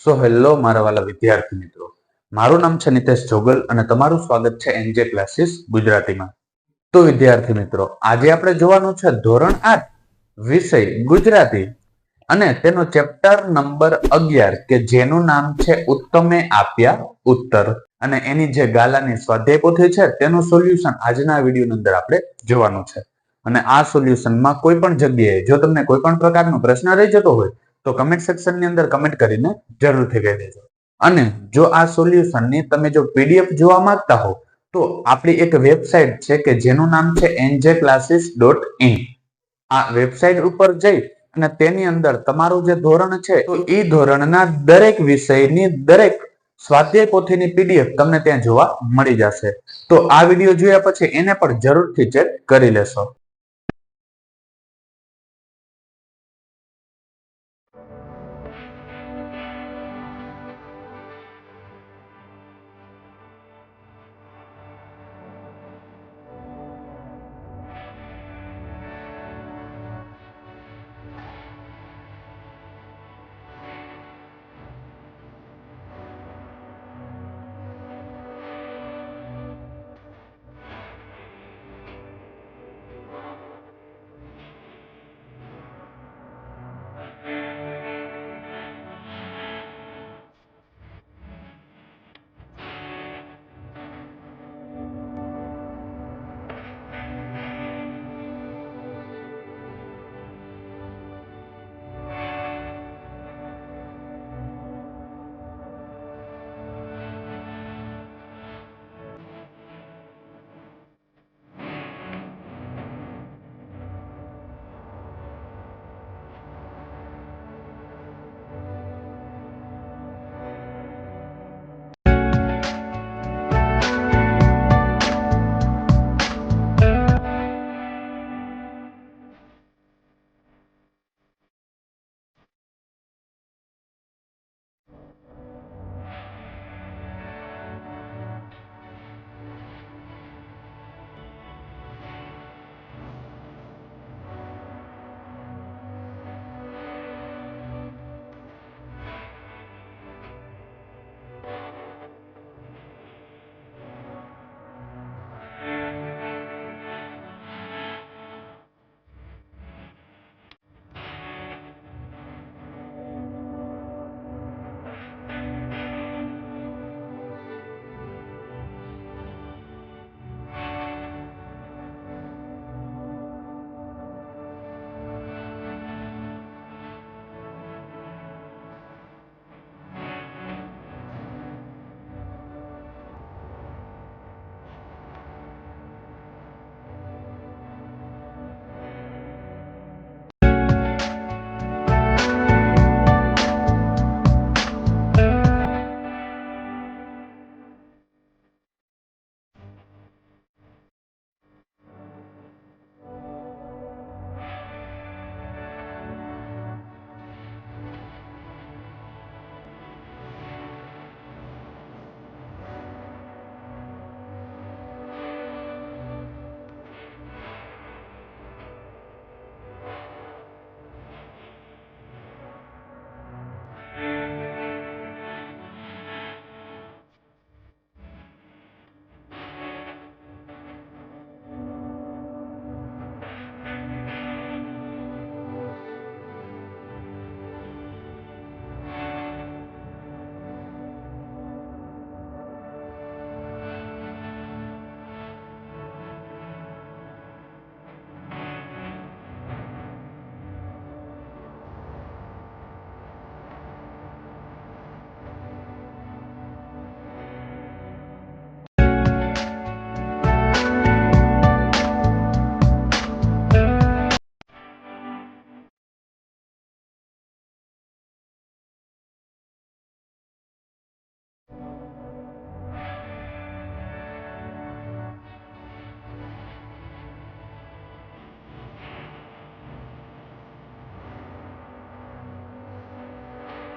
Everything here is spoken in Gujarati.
સો હેલો મારા વાલા વિદ્યાર્થી મિત્રો, મારું નામ છે નિતેશ જોગલ અને તમારું સ્વાગત છે એનજે ક્લાસીસ ગુજરાતીમાં. તો વિદ્યાર્થી મિત્રો, આજે આપણે જોવાનું છે ધોરણ 8 વિષય ગુજરાતી અને તેનો ચેપ્ટર નંબર 11 કે જેનું નામ છે ઉત્તમે આપ્યા ઉત્તર, અને એની જે ગાલાની સ્વાધ્યાય પોથી છે તેનું સોલ્યુશન આજના વિડીયોની અંદર આપણે જોવાનું છે. અને આ સોલ્યુશનમાં કોઈ પણ જગ્યાએ જો તમને કોઈ પણ પ્રકારનો પ્રશ્ન રહી જતો હોય તો કમેન્ટ સેક્શનની અંદર કમેન્ટ કરીને જરૂરથી કહી દેજો. અને જો આ સોલ્યુશનની તમે જો પીડીએફ જોવા માંગતા હો તો આપણી એક વેબસાઇટ છે કે જેનું નામ છે njclasses.in. આ વેબસાઇટ ઉપર જઈ અને તેની અંદર તમારું જે ધોરણ છે તો એ ધોરણના દરેક વિષયની દરેક સ્વાધ્યાય પોથીની પીડીએફ તમને ત્યાં જોવા મળી જશે. તો આ વિડીયો જોયા પછી એને પણ જરૂરથી ચેક કરી લેશો.